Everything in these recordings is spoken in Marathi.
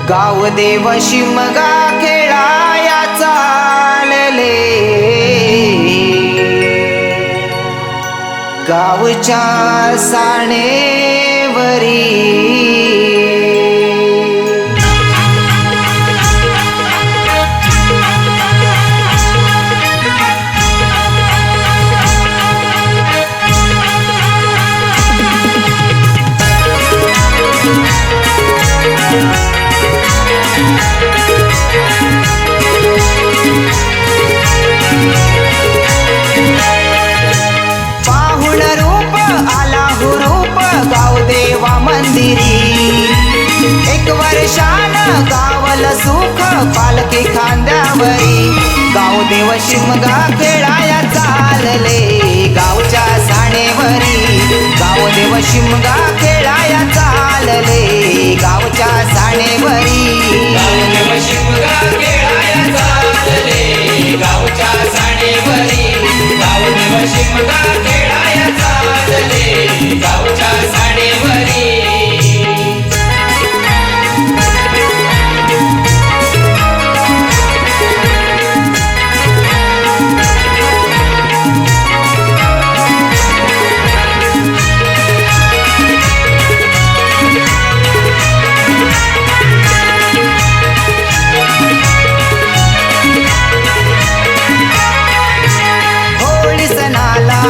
गाव देव शिमगा खेळाया चालले, गावच्या साणेवरी पाहुण रूप आला हुरूप गाव देवा मंदिरी, एक वर्षान गावल सुख पालखी खांद्यावरी, गाव देव शिमगा खेळाया चालले, गावच्या साणेवरी, गाव देव शिमगा खेळाया चालले, गावच्या साणेवरी, गाव देव शिमगा खेळाया चालले, गावच्या साणेवरी, गाव देव शिमगा खेळाया चालले, गावच्या साणेवरी.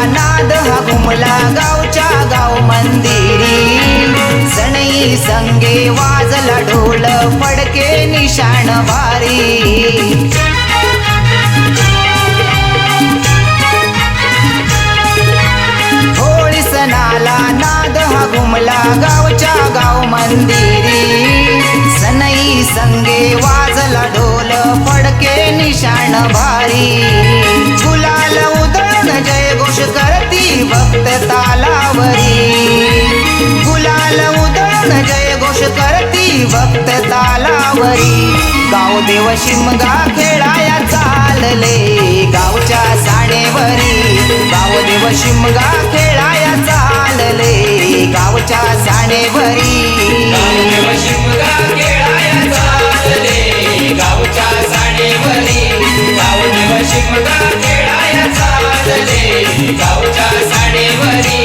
नाद हा घुमला गावच्या गाव मंदिरी, सणई संगे वाजला ढोल फडके निशाण भारी, होळी सणाला नाद हा घुमला गावच्या गाव मंदिरी, सणई संगे वाजला ढोल फडके निशाण भारी, गुलाल उधळून जय घोष करती भक्त तालावरी, गुलाल उधळून जय घोष करती भक्त तालावरी, गाव देव शिमगा खेळाया चालले, गावच्या साणेवरी, गाव देव शिमगा खेळाया चालले, गावच्या साणेवरी, गाव देव शिमगा खेळाया चालले, गावच्या साणेवरी, गाव देव शिमगा खेळाया चालले, गावच्या साणेवरी.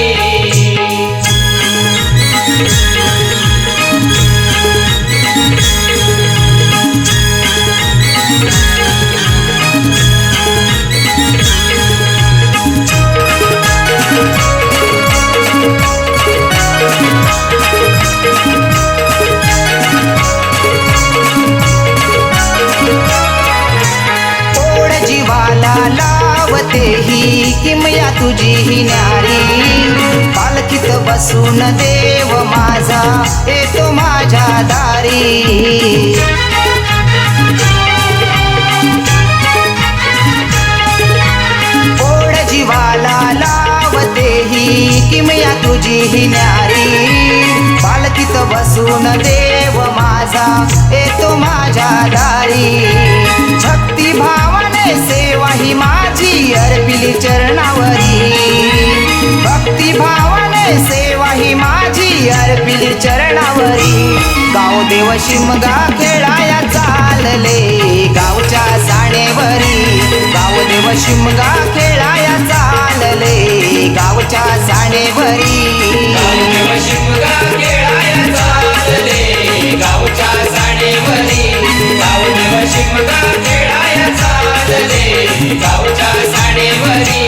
लावते ही किमया तुझी ही न्यारी, पालखीत बसून देव माझा येतो माझ्या दारी, ओढ जीवाला लावते ही किमया तुझी ही न्यारी, पालखीत बसून देव माझा येतो माझ्या दारी, भक्ती भावाने सेवा ही माझी अर्पिली चरणावरी, भक्ती भावाने सेवा ही माझी अर्पिली चरणावरी, गाव देव शिमगा खेळाया चालले, गावच्या साणेवरी, गाव देव शिमगा खेळाया चालले, गावच्या साणेवरी, गाव देव शिमगा खेळाया चालले, गावच्या साणेवरी, गाव देव शिमगा खेळाया चालले, गावच्या साणेवरी.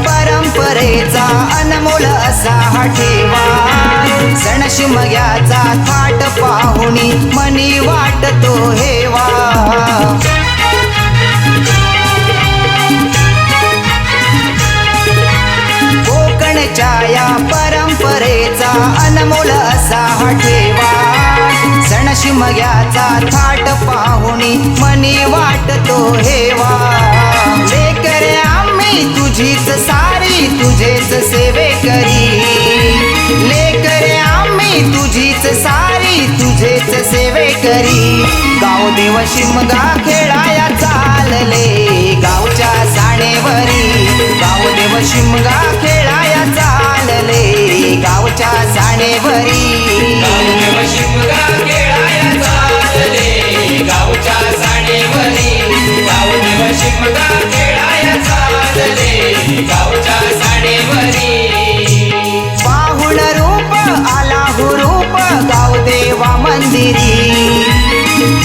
परंपरेचा अनमोल असा हा ठेवा, सण शिमग्याचा थाट पाहुणी मनी वाटतो हेवा, कोकणच्या या परंपरेचा अनमोल असा हा ठेवा, सण शिमग्याचा थाट पाहुणी मनी वाटतो हेवा. आम्ही तुझीच सारी तुझेच सेवे करी लेकरे आम्ही तुझीच सारी तुझेच सेवे करी गाव देव शिमगा खेळाया चालले गावच्या साणेवरी गाव देव शिमगा खेळाया चालले गावच्या साणेवरी गावदेव शिमगा खेळाया चालले गावच्या साणेवरी गावदेव शिमगा खेळाया चालले गावच्या साणेवरी पाहुण रूप आला हुरूप गावदेवा मंदिरी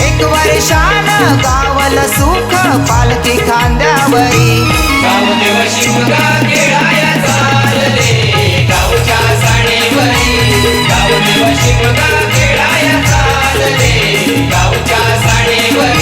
एक वर्षान गावल सुख पालखी खांद्यावरी गावदेव शिमगा खेळाया चालले गावच्या साणेवरी गावदेव शिमगा खेळाया चालले गावच्या साणेवरी